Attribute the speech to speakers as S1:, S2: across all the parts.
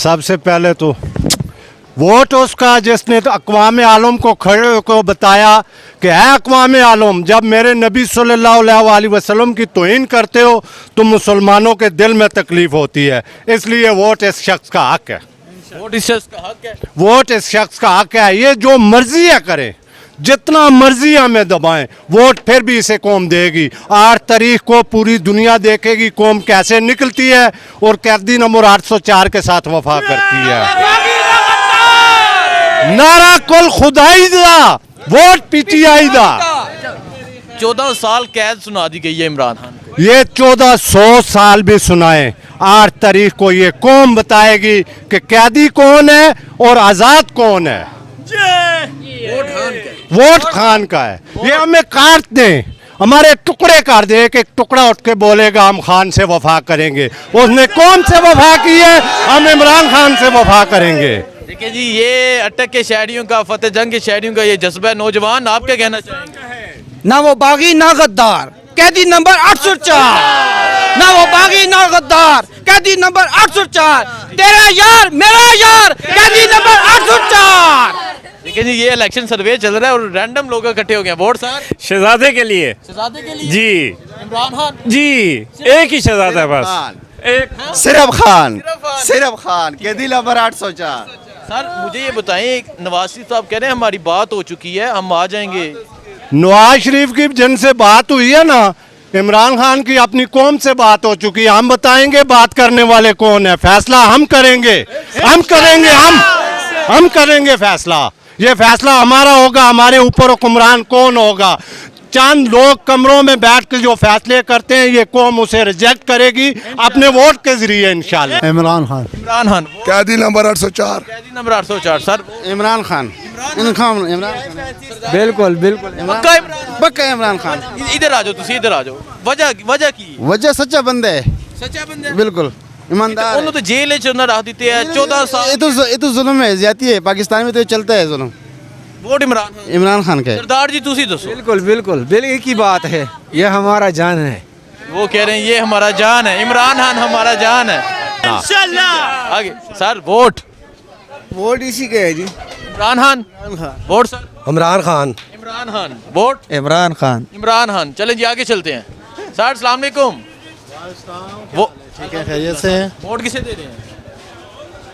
S1: सबसे पहले तो वोट उसका जिसने तो अक़वाम आलम को खड़े को बताया कि है अक़वाम आलम, जब मेरे नबी सल्लल्लाहु अलैहि वसल्लम की तौहीन करते हो तो मुसलमानों के दिल में तकलीफ़ होती है, इसलिए वोट इस शख्स का हक है।
S2: वोट इस शख्स का हक है।
S1: वोट इस शख्स का हक है। ये जो मर्जी है करें, जितना मर्जी हमें दबाएं, वोट फिर भी इसे कौम देगी। 8 तारीख को पूरी दुनिया देखेगी कौम कैसे निकलती है और कैदी नंबर 804 के साथ वफा करती है। नारा कुल खुदाई दा, वोट पीटीआई दा।
S2: 14 साल कैद सुना दी गई है इमरान खान को।
S1: ये 1400 साल भी सुनाए, 8 तारीख को ये कौम बताएगी कि कैदी कौन है और आजाद कौन है। वोट खान का है। ये हमें काट दें, हमारे टुकड़े कर दे, एक टुकड़ा उठ के बोलेगा हम खान से वफा करेंगे। उसने कौन से वफा की है, हम इमरान खान से वफा करेंगे।
S2: देखिए जी, ये अटक के शहरियों का, फतेह जंग के शहरियों का ये जज्बा है। नौजवान, आप क्या कहना चाहेंगे?
S3: ना वो बागी ना गद्दार, कैदी नंबर 804। ना वो बागी ना गद्दार, कैदी नंबर 804। तेरा यार मेरा यार, कैदी नंबर 804।
S2: देखिए जी, ये इलेक्शन सर्वे चल रहा है और रैंडम लोग इकट्ठे हो गए। वोट सर
S4: शहजादे के लिए।
S2: शहजादे के लिए
S4: जी
S2: इमरान खान
S4: जी, एक ही शहजादा है बस, एक।
S5: सिर्फ खान कैदी नंबर 804।
S2: सर मुझे ये बताएं, नवाज शरीफ साहब कह रहे हैं हमारी बात हो चुकी है, हम आ जाएंगे।
S1: नवाज शरीफ की जिनसे बात हुई है ना, इमरान खान की अपनी कौम से बात हो चुकी है। हम बताएंगे बात करने वाले कौन है, फैसला हम करेंगे, हम करेंगे फैसला। ये फैसला हमारा होगा, हमारे ऊपर हुक्मरान कौन होगा। चंद लोग कमरों में बैठ कर जो फैसले करते हैं, ये कौम उसे रिजेक्ट करेगी अपने वोट के जरिए इंशाल्लाह।
S5: इमरान खान
S2: इमरान खान
S5: कैदी नंबर 804।
S2: कैदी नंबर 804। सर
S5: इमरान खान
S3: बिल्कुल बिल्कुल
S2: पक्का इमरान?
S5: पक्का इमरान खान।
S2: इधर आ जाओ, तुसी इधर आ जाओ। वजह की?
S5: वजह सच्चा बंदा है,
S2: सच्चा बंदा है।
S5: बिल्कुल ईमानदार
S2: उन्होंने तो जेल च रख देते हैं 14 साल।
S5: ये तो जुल्म है, ज्यादती है। पाकिस्तान में तो ये चलता है जुल्म।
S2: वोट
S5: इमरान खान का।
S2: सरदार जी तुसी दसो।
S3: बिल्कुल बिल्कुल बिल्कुल की बात है, ये हमारा जान है।
S2: वो कह रहे हैं ये हमारा जान है, इमरान खान हमारा जान है। इंशाल्लाह। आगे सर, वोट
S5: इसी के है जी।
S2: Imran Khan. Vote sir
S1: Imran Khan.
S2: Imran Khan. Vote
S5: Imran Khan.
S2: Imran Khan. चलें जी, आगे चलते हैं। सर अस्सलाम वालेकुम। वो
S5: ठीक है, खैरियत से है।
S2: वोट किसे दे रहे हैं?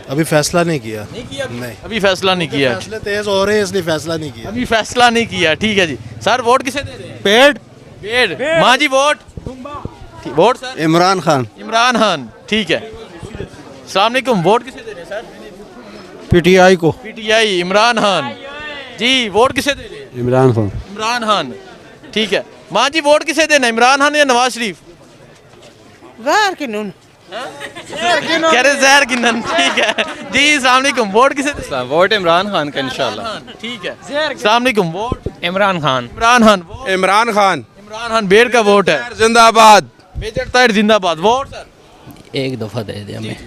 S5: अभी फैसला नहीं किया।
S2: नहीं किया अभी?
S5: नहीं।
S2: अभी फैसला नहीं किया।
S5: फैसले तेज हो रहे हैं इसलिए फैसला नहीं किया।
S2: अभी फैसला नहीं किया, ठीक है जी। सर वोट किसे दे रहे हैं? पेड़ माँ जी। Vote vote sir
S5: Imran Khan.
S2: Imran Khan, ठीक है। अस्सलाम वालेकुम। वोट किसे दे रहे हैं सर?
S5: पीटीआई को।
S2: पीटीआई इमरान खान जी। वोट किसे दे रहे हैं?
S5: इमरान खान।
S2: इमरान खान, ठीक है। माँ जी वोट किसे देना, इमरान खान या नवाज शरीफ?
S3: गैर किनून
S2: कह रहे जहर गिनन, ठीक है जी। अस्सलाम वालेकुम। वोट किसे देना?
S4: वोट इमरान खान का इंशाल्लाह।
S2: ठीक है। अस्सलाम वालेकुम। वोट
S4: इमरान खान।
S2: इमरान खान। वोट
S5: इमरान खान।
S2: इमरान खान बेर का वोट है।
S5: जिंदाबाद।
S2: मेजर ताहिर जिंदाबाद। वोट सर
S3: एक दफा दे दे हमें।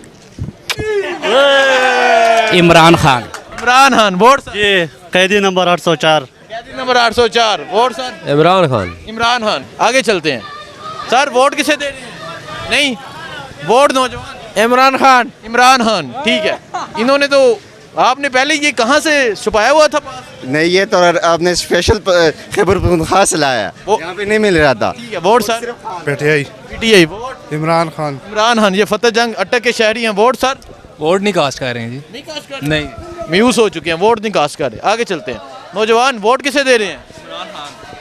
S3: इमरान खान।
S2: इमरान खान। वोट सर
S1: ये कैदी नंबर 804।
S2: कैदी number 804। Vote sir
S4: Imran Khan.
S2: Imran Khan. आगे चलते हैं। सर वोट किसे दे रहे हैं? नहीं, वोट नौजवान।
S3: इमरान खान।
S2: इमरान खान, ठीक है। इन्होंने तो, आपने पहले ये कहाँ से छुपाया हुआ था?
S5: नहीं, ये तो आपने स्पेशल खैबर पख्तूनख्वा से लाया,
S2: वो-
S5: यहाँ पे नहीं मिल रहा था।
S2: ठीक है। Vote sir PTI. Vote
S5: Imran Khan.
S2: Imran Khan. ये फतेह जंग अटक के शहरी हैं। वोट सर
S4: वोट नहीं कास्ट कर रहे हैं जी।
S2: नहीं कास्ट कर,
S4: नहीं।
S2: म्यूज हो चुके हैं, वोट नहीं कास्ट कर रहे। आगे चलते हैं। नौजवान वोट किसे दे रहे हैं?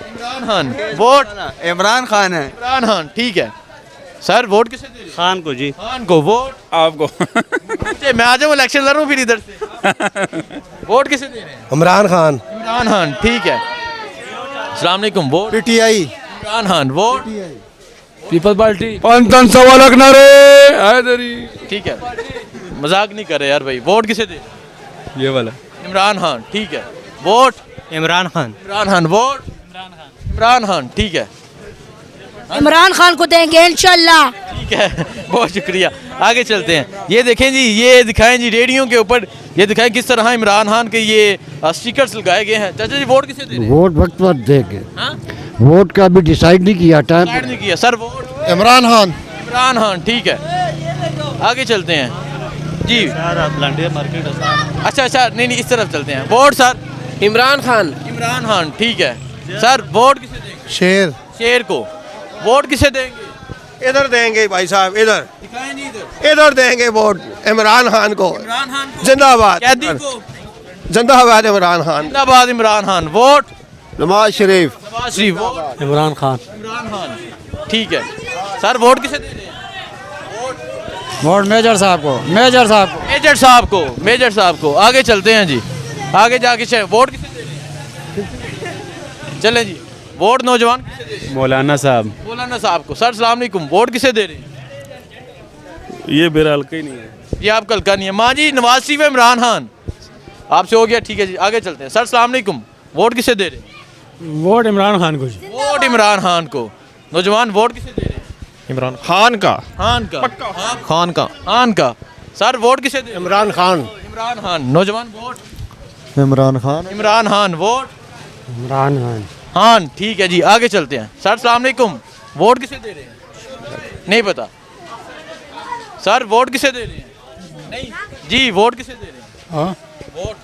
S2: इमरान खान। वोट
S5: इमरान खान है।
S2: इमरान खान, ठीक है। सर वोट किसे दे रहे हैं?
S1: खान को जी।
S2: खान को। वोट
S4: आपको।
S2: मैं आ जाऊँ इलेक्शन लड़ूं फिर इधर से। वोट किसे दे रहे हैं?
S1: इमरान खान।
S2: इमरान खान, ठीक है। अस्सलाम वालेकुम। Vote
S5: PTI.
S2: Imran Khan. Vote
S4: people party.
S2: ठीक है, मजाक नहीं कर रहे यार भाई। वोट किसे दे?
S4: ये वाला
S2: इमरान खान, ठीक है। वोट
S1: इमरान खान।
S2: इमरान खान। वोट इमरान खान, ठीक है।
S6: इमरान खान को देंगे इंशाल्लाह।
S2: ठीक है, बहुत शुक्रिया। आगे चलते हैं। ये देखें जी, ये दिखाएं जी रेडियो के ऊपर, ये दिखाएं किस तरह इमरान खान के ये स्टिकर्स लगाए गए हैं। चाचा जी वोट किसे दे रहे हैं?
S7: वोट वक्त पर देंगे।
S2: हाँ?
S7: वोट का भी डिसाइड नहीं किया टाइम।
S2: डिसाइड नहीं किया सर। वोट
S5: इमरान खान।
S2: इमरान खान, ठीक है। आगे चलते हैं जी अच्छा अच्छा, नहीं इस तरफ चलते हैं। Vote sir
S3: Imran Khan.
S2: इमरान खान, ठीक है सर। वोट किसे देंगे?
S1: शेर
S2: शेर को। वोट किसे देंगे?
S8: इधर देंगे भाई साहब, इधर
S2: दिखाएं जी इधर।
S8: इधर देंगे वोट इमरान खान को।
S2: इमरान खान को।
S8: जिंदाबाद
S2: कैदी को।
S8: जिंदाबाद इमरान खान।
S2: जिंदाबाद इमरान खान। वोट
S5: नवाज शरीफ।
S2: नवाज शरीफ। वोट
S4: इमरान खान।
S2: इमरान खान, ठीक है सर। वोट किसे दे रहे हैं?
S7: वोट मेजर साहब को, मेजर साहब को।
S2: मेजर साहब को, मेजर साहब को। आगे चलते हैं जी, आगे जाके वोट किसे दे रहे हैं? चलें जी। वोट नौजवान किसे दे रहे हैं?
S4: मौलाना साहब।
S2: मौलाना साहब को। सर सलाम अलैकुम। वोट किसे दे रहे हैं?
S4: ये मेरा हल्का ही नहीं है।
S2: ये आपका हल्का नहीं है। माँ जी नवाज शरीफ इमरान खान, आपसे हो गया, ठीक है जी। आगे चलते हैं। सर सलाम अलैकुम। वोट किसे दे रहे हैं?
S4: वोट इमरान खान को।
S2: वोट इमरान खान को। नौजवान वोट किसे दे रहे हैं?
S4: इमरान खान का।
S2: खान का।
S4: खान का।
S2: खान का। सर वोट किसे दे रहे हैं?
S1: इमरान खान।
S2: इमरान खान। नौजवान वोट
S5: इमरान खान।
S2: इमरान खान। वोट
S7: इमरान खान।
S2: खान, ठीक है जी। आगे चलते हैं। सर सलाम अलैकुम। वोट किसे दे रहे हैं? नहीं पता। सर वोट किसे दे रहे हैं? नहीं जी। वोट किसे दे रहे हैं?
S7: हाँ
S2: वोट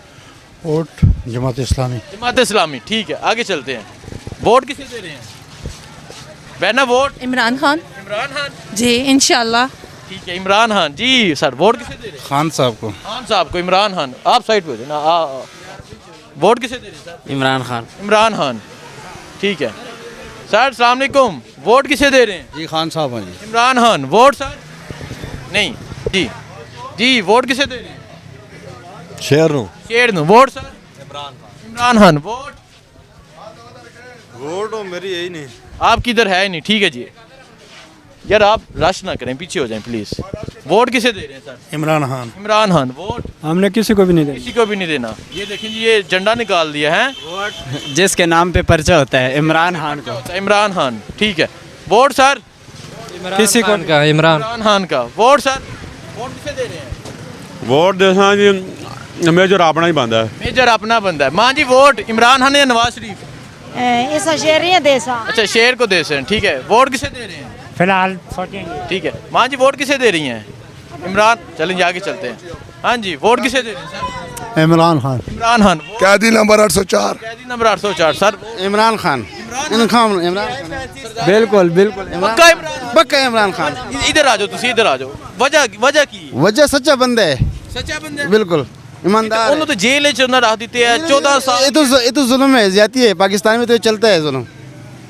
S7: वोट जमात इस्लामी।
S2: जमात इस्लामी, ठीक है। आगे चलते हैं। वोट किसे दे रहे हैं? बहना वोट
S9: इमरान खान।
S2: इमरान खान,
S9: जी इंशाल्लाह।
S2: ठीक है। इमरान खान जी। सर वोट किसे दे रहे हैं?
S7: खान साहब को।
S2: खान साहब को। इमरान खान, आप साइड पे हो जाए ना। वोट किसे दे रहे हैं सर?
S3: इमरान खान।
S2: इमरान खान, ठीक है। सर सलाम अलैकुम। वोट किसे दे रहे हैं?
S7: जी खान साहब हैं जी।
S2: इमरान खान। Vote sir? नहीं जी। जी वोट किसे दे रहे हैं?
S5: शेर नु।
S2: शेर नु। Vote sir? Imran Khan. Vote
S5: vote मेरी यही नहीं।
S2: आपकी इधर है ही नहीं, ठीक है जी। यार आप रश ना करें, पीछे हो जाएं प्लीज। वोट किसे दे रहे हैं सर?
S4: इमरान खान।
S2: इमरान खान। वोट
S4: हमने किसी को भी नहीं
S2: किसी को भी नहीं देना। ये देखें जी, ये झंडा निकाल दिया है।
S3: जिसके नाम पे पर्चा होता है इमरान खान को।
S2: इमरान खान, ठीक है। Vote sir?
S4: किसी को
S3: का इमरान।
S2: इमरान खान का। Vote sir? वोट किसे दे रहे हैं?
S4: वोट देना जी मेजर अपना ही बंदा है।
S2: मेजर अपना बंदा है। माँ जी वोट इमरान खान या नवाज शरीफ?
S6: ऐसा शेरिया देसा।
S2: अच्छा शेर को दे रहे हैं, ठीक है। वोट किसे दे रहे हैं?
S4: फिलहाल सोचेंगे।
S2: ठीक है। माँ जी वोट किसे दे रही हैं? इमरान। चलें आगे चलते हैं। हाँ जी वोट किसे दे रहे हैं सर?
S7: इमरान खान।
S2: इमरान खान।
S8: कैदी नंबर 804।
S2: कैदी नंबर 804 सर।
S7: इमरान खान। इमरान खान। बिल्कुल बिल्कुल।
S2: पक्का इमरान?
S7: पक्का इमरान खान।
S2: इधर आ जाओ, तुसी इधर आ जाओ। वजह की?
S7: वजह सच्चा बंदा है।
S2: सच्चा बंदा है?
S7: बिल्कुल ईमानदार।
S2: उन्होंने तो जेल च रख देते हैं 14 साल।
S7: ये तो जुल्म है, ज्यादती है। पाकिस्तान में तो ये चलता है जुल्म।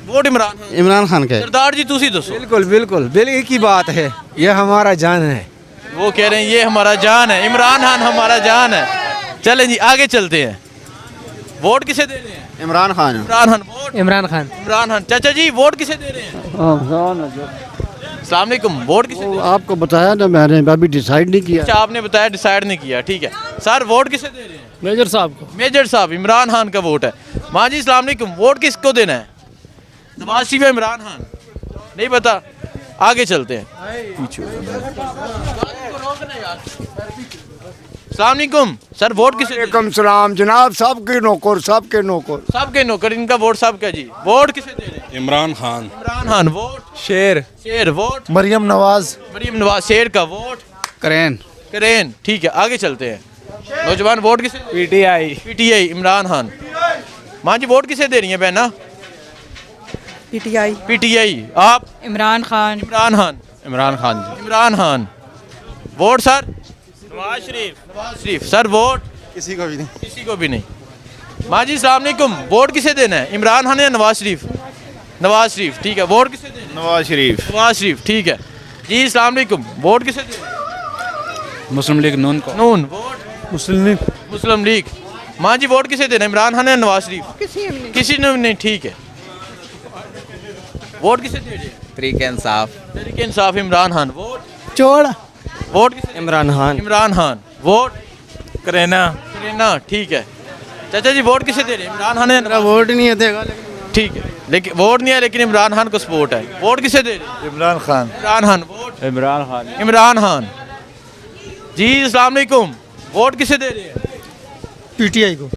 S2: वोट इमरान खान।
S7: इमरान खान का है।
S2: सरदार जी तुसी दसो।
S3: बिल्कुल बिल्कुल बिल्कुल की बात है। ये हमारा जान है।
S2: वो कह रहे हैं ये हमारा जान है, इमरान खान हमारा जान है। चलें जी आगे चलते हैं। वोट किसे दे रहे हैं?
S5: इमरान खान।
S2: इमरान खान। वोट
S3: इमरान खान।
S2: इमरान खान। चाचा जी वोट किसे दे रहे हैं? अस्सलाम वालेकुम। वोट किसे दे रहे हैं?
S7: आपको बताया ना मैंने, अभी डिसाइड नहीं किया।
S2: अच्छा आपने बताया डिसाइड नहीं किया, ठीक है। सर वोट किसे दे रहे हैं?
S4: मेजर साहब को।
S2: मेजर साहब। इमरान खान का वोट है। माँ जी अस्सलाम वालेकुम। वोट किसको देना है? नवाज शरीफ या इमरान खान? नहीं पता। आगे चलते हैं। अस्सलाम वालेकुम। सर वोट किसे दे रहे हैं?
S1: सलाम जनाब। सबके नौकर, सबके नौकर।
S2: सबके नौकर, इनका वोट सबका जी। वोट किसे दे रहे हैं?
S4: इमरान खान।
S2: इमरान खान। वोट
S3: शेर।
S2: शेर। वोट
S1: मरियम नवाज।
S2: मरीम नवाज। शेर का वोट
S3: करेन।
S2: करेन, ठीक है। आगे चलते हैं। नौजवान वोट किसे?
S3: पीटीआई।
S2: पीटीआई। इमरान खान। माँ जी वोट किसे दे रही हैं बहना?
S9: पीटीआई।
S2: पीटीआई। आप?
S9: Imran Khan.
S2: Imran Khan.
S3: Imran Khan ji.
S2: Imran Khan. Vote sir? Nawaz Sharif. Nawaz Sharif. Sir vote?
S5: किसी को भी नहीं।
S2: किसी को भी नहीं। माँ जी अस्सलाम वालेकुम। वोट किसे देना है? इमरान खान या नवाज शरीफ? नवाज शरीफ, ठीक है। वोट किसे देना है?
S5: नवाज शरीफ।
S2: नवाज शरीफ, ठीक है जी। अस्सलाम वालेकुम। वोट किसे देना है?
S3: मुस्लिम लीग नून को।
S2: नून। वोट? मुस्लिम लीग। माँ जी वोट किसे देना है? इमरान खान या नवाज शरीफ? किसी ने नहीं, ठीक है। वोट किसे दे रहे हैं?
S3: तरीके इंसाफ।
S2: तहरीक इंसाफ। इमरान खान। वोट?
S3: चोड़।
S2: वोट किसे?
S3: इमरान खान।
S2: इमरान खान। वोट?
S3: करेना।
S2: करीना, ठीक है। चाचा जी वोट किसे दे रहे हैं? इमरान खान या नवाज?
S7: वोट नहीं है,
S2: ठीक है, लेकिन वोट नहीं है, लेकिन इमरान खान को सपोर्ट है। वोट किसे दे रहे हैं?
S5: इमरान खान।
S2: इमरान खान। वोट?
S3: इमरान खान।
S2: इमरान खान जी। अस्सलाम वालेकुम। वोट किसे दे रहे हैं?
S7: पीटीआई को।